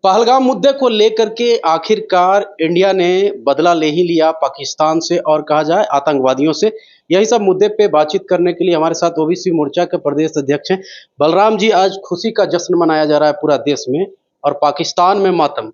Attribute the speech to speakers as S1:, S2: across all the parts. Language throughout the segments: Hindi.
S1: पहलगाम मुद्दे को लेकर के आखिरकार इंडिया ने बदला ले ही लिया पाकिस्तान से और कहा जाए आतंकवादियों से। यही सब मुद्दे पे बातचीत करने के लिए हमारे साथ ओबीसी मोर्चा के प्रदेश अध्यक्ष हैं बलराम जी। आज खुशी का जश्न मनाया जा रहा है पूरा देश में और पाकिस्तान में मातम,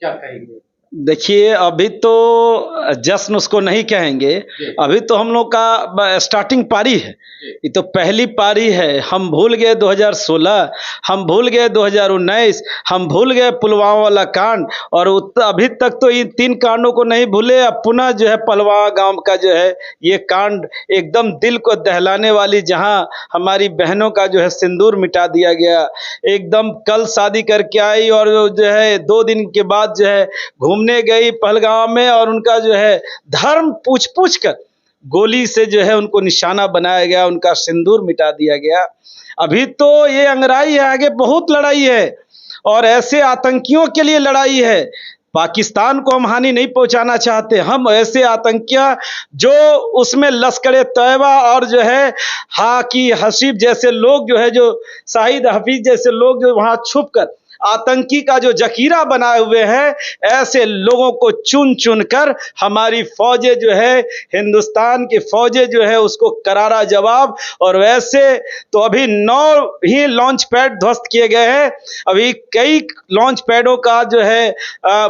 S1: क्या कहेंगे?
S2: देखिए, अभी तो जश्न उसको नहीं कहेंगे। अभी तो हम लोग का स्टार्टिंग पारी है। ये तो पहली पारी है। हम भूल गए 2016, हम भूल गए 2019, हम भूल गए पुलवामा वाला कांड और अभी तक तो इन 3 कांडों को नहीं भूले। अब पुनः जो है पलवा गांव का जो है ये कांड एकदम दिल को दहलाने वाली, जहां हमारी बहनों का जो है सिंदूर मिटा दिया गया। एकदम कल शादी करके आई और जो है 2 दिन के बाद जो है घूमने गई पहलगाम में और उनका जो है धर्म पूछ कर गोली से जो है उनको निशाना बनाया गया, उनका सिंदूर मिटा दिया गया। अभी तो ये अंगराई है, आगे बहुत लड़ाई है और ऐसे आतंकियों के लिए लड़ाई है। पाकिस्तान को हम हानि नहीं पहुंचाना चाहते। हम ऐसे आतंकियां जो उसमें लश्कर तैयबा और जो है हाकी हसीब जैसे लोग जो है, जो शाहिद हफीज जैसे लोग जो वहां छुप कर आतंकी का जो जखीरा बनाए हुए हैं, ऐसे लोगों को चुन चुन कर हमारी फौजें जो है, हिंदुस्तान की फौजें जो है उसको करारा जवाब। और वैसे तो अभी 9 ही लॉन्च पैड ध्वस्त किए गए हैं। अभी कई लॉन्च पैडों का जो है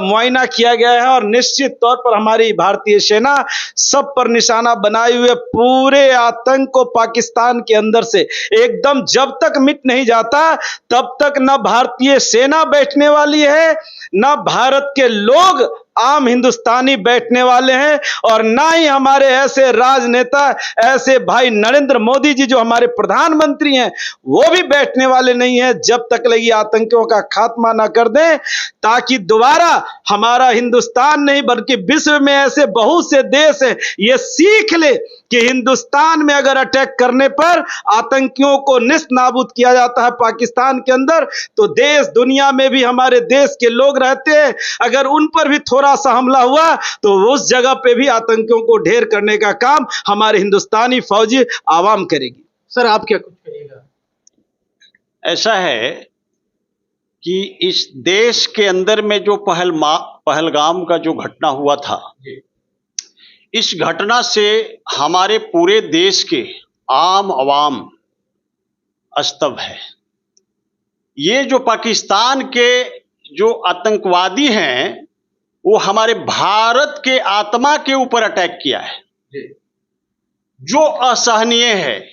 S2: मुआयना किया गया है और निश्चित तौर पर हमारी भारतीय सेना सब पर निशाना बनाए हुए पूरे आतंक को पाकिस्तान के अंदर से एकदम जब तक मिट नहीं जाता तब तक न भारतीय सेना बैठने वाली है, न भारत के लोग आम हिंदुस्तानी बैठने वाले हैं और ना ही हमारे ऐसे राजनेता, ऐसे भाई नरेंद्र मोदी जी जो हमारे प्रधानमंत्री हैं, वो भी बैठने वाले नहीं हैं जब तक लगी आतंकियों का खात्मा ना कर दें, ताकि दोबारा हमारा हिंदुस्तान नहीं बल्कि विश्व में ऐसे बहुत से देश हैं ये सीख ले कि हिंदुस्तान में अगर अटैक करने पर आतंकियों को निस्त नाबूद किया जाता है पाकिस्तान के अंदर, तो देश दुनिया में भी हमारे देश के लोग रहते हैं। अगर उन पर भी थोड़ा सा हमला हुआ तो उस जगह पे भी आतंकियों को ढेर करने का काम हमारे हिंदुस्तानी फौजी आवाम करेगी।
S1: सर, आप क्या कुछ कहिएगा?
S3: ऐसा है कि इस देश के अंदर में जो पहलगाम का जो घटना हुआ था, इस घटना से हमारे पूरे देश के आम आवाम अस्तव्य है। ये जो पाकिस्तान के जो आतंकवादी हैं वो हमारे भारत के आत्मा के ऊपर अटैक किया है, जो असहनीय है।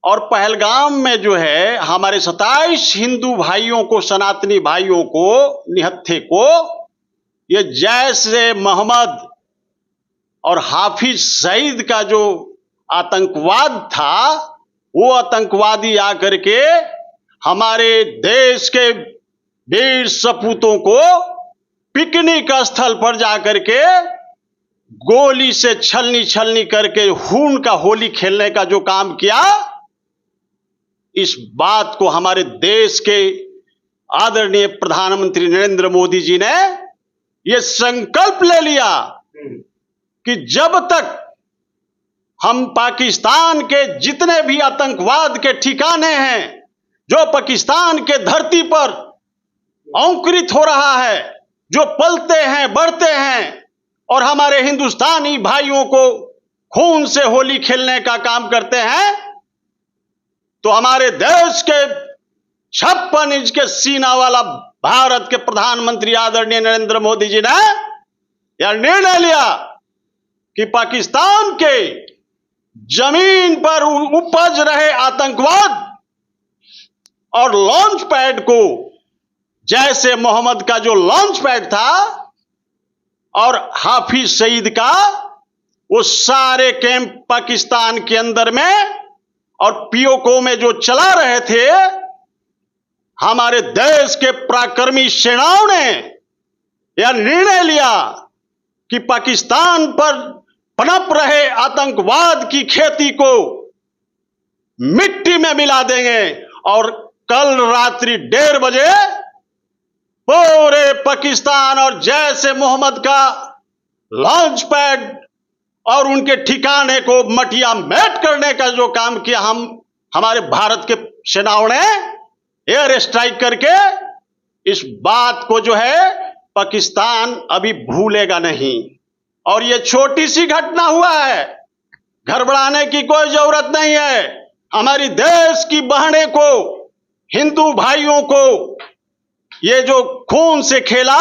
S3: और पहलगाम में जो है हमारे 27 हिंदू भाइयों को, सनातनी भाइयों को, निहत्थे को, ये जैश-ए-मोहम्मद और हाफिज सईद का जो आतंकवाद था, वो आतंकवादी आकर के हमारे देश के वीर सपूतों को पिकनिक स्थल पर जाकर के गोली से छलनी करके खून का होली खेलने का जो काम किया, इस बात को हमारे देश के आदरणीय प्रधानमंत्री नरेंद्र मोदी जी ने यह संकल्प ले लिया कि जब तक हम पाकिस्तान के जितने भी आतंकवाद के ठिकाने हैं जो पाकिस्तान के धरती पर अंकुरित हो रहा है, जो पलते हैं, बढ़ते हैं और हमारे हिंदुस्तानी भाइयों को खून से होली खेलने का काम करते हैं, तो हमारे देश के 56 इंच के सीना वाला भारत के प्रधानमंत्री आदरणीय नरेंद्र मोदी जी ने यह निर्णय लिया कि पाकिस्तान के जमीन पर उपज रहे आतंकवाद और लॉन्च पैड को, जैश-ए-मोहम्मद का जो लॉन्च पैड था और हाफिज सईद का, वो सारे कैंप पाकिस्तान के अंदर में और पीओके में जो चला रहे थे, हमारे देश के पराक्रमी सेनाओं ने यह निर्णय लिया कि पाकिस्तान पर पनप रहे आतंकवाद की खेती को मिट्टी में मिला देंगे और कल रात्रि 1:30 बजे पूरे पाकिस्तान और जैश-ए-मोहम्मद का लॉन्च पैड और उनके ठिकाने को मटिया मेट करने का जो काम किया, हमारे भारत के सेनाओं ने एयर स्ट्राइक करके इस बात को जो है पाकिस्तान अभी भूलेगा नहीं। और ये छोटी सी घटना हुआ है, घबराने की कोई जरूरत नहीं है। हमारी देश की बहनें को, हिंदू भाइयों को ये जो खून से खेला,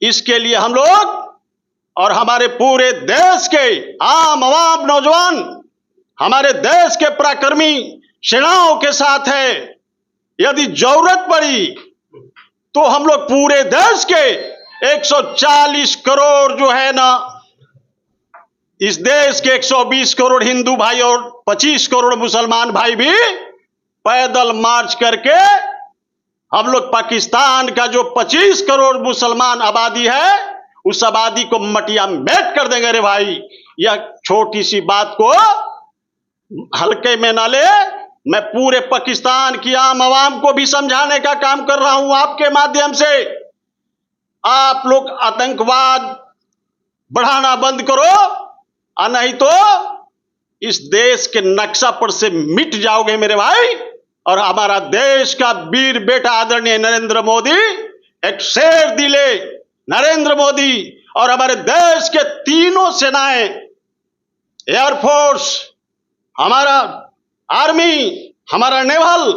S3: इसके लिए हम लोग और हमारे पूरे देश के आम आवाम नौजवान हमारे देश के पराक्रमी सेनाओं के साथ है। यदि जरूरत पड़ी तो हम लोग पूरे देश के 140 करोड़ जो है ना, इस देश के 120 करोड़ हिंदू भाई और 25 करोड़ मुसलमान भाई भी पैदल मार्च करके हम लोग पाकिस्तान का जो 25 करोड़ मुसलमान आबादी है, उस आबादी को मटिया मेट कर देंगे। रे भाई, यह छोटी सी बात को हल्के में ना ले। मैं पूरे पाकिस्तान की आम आवाम को भी समझाने का काम कर रहा हूं आपके माध्यम से। आप लोग आतंकवाद बढ़ाना बंद करो, और नहीं तो इस देश के नक्शा पर से मिट जाओगे मेरे भाई। और हमारा देश का वीर बेटा आदरणीय नरेंद्र मोदी, एक शेर दिले नरेंद्र मोदी, और हमारे देश के तीनों सेनाएं, एयरफोर्स, हमारा आर्मी, हमारा naval,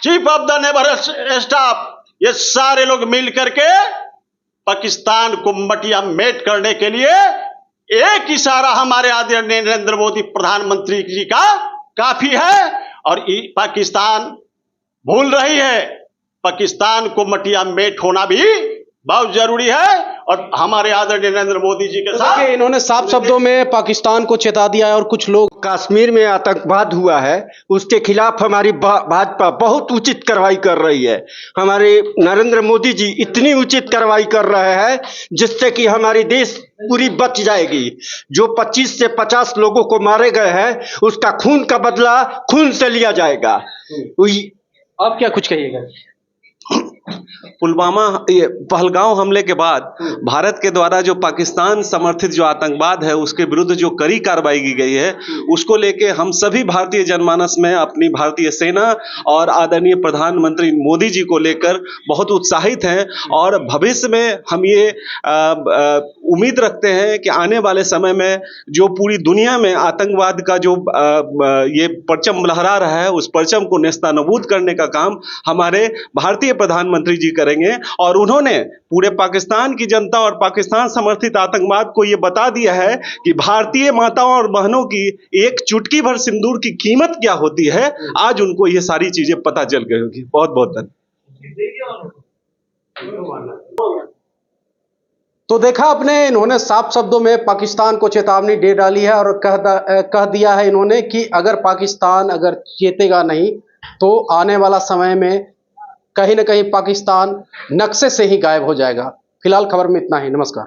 S3: chief of the naval staff, ये सारे लोग मिल करके पाकिस्तान को मटिया मेट करने के लिए एक इशारा हमारे आदरणीय नरेंद्र मोदी प्रधानमंत्री जी का काफी है। और पाकिस्तान भूल रही है, पाकिस्तान को मटिया मेट होना भी बहुत जरूरी है। और हमारे आदरणीय नरेंद्र मोदी जी के साथ
S1: इन्होंने साफ शब्दों में पाकिस्तान को चेता दिया है। और कुछ लोग
S4: कश्मीर में आतंकवाद हुआ है, उसके खिलाफ हमारी भाजपा बहुत उचित कार्रवाई कर रही है। हमारे नरेंद्र मोदी जी इतनी उचित कार्रवाई कर रहे हैं जिससे कि हमारी देश पूरी बच जाएगी। जो 25 से 50 लोगों को मारे गए हैं, उसका खून का बदला खून से लिया जाएगा।
S1: आप क्या कुछ कहिएगा?
S5: पुलवामा ये पहलगांव हमले के बाद भारत के द्वारा जो पाकिस्तान समर्थित जो आतंकवाद है, उसके विरुद्ध जो कड़ी कार्रवाई की गई है, उसको लेके हम सभी भारतीय जनमानस में अपनी भारतीय सेना और आदरणीय प्रधानमंत्री मोदी जी को लेकर बहुत उत्साहित हैं। और भविष्य में हम ये उम्मीद रखते हैं कि आने वाले समय में जो पूरी दुनिया में आतंकवाद का जो ये परचम लहरा रहा है, उस परचम को नेस्तनाबूद करने का काम हमारे भारतीय प्रधानमंत्री जी करेंगे। और उन्होंने पूरे पाकिस्तान की जनता और पाकिस्तान समर्थित आतंकवाद को यह बता दिया है कि भारतीय माताओं और बहनों की एक चुटकी भर सिंदूर की कीमत क्या होती है। आज उनको ये सारी चीजें पता चल गई होगी। बहुत बहुत धन्यवाद।
S1: तो देखा आपने, इन्होंने साफ शब्दों में पाकिस्तान को चेतावनी दे डाली है और कह दिया है इन्होंने कि अगर पाकिस्तान अगर चेतेगा नहीं तो आने वाला समय में कहीं ना कहीं पाकिस्तान नक्शे से ही गायब हो जाएगा। फिलहाल खबर में इतना ही। नमस्कार।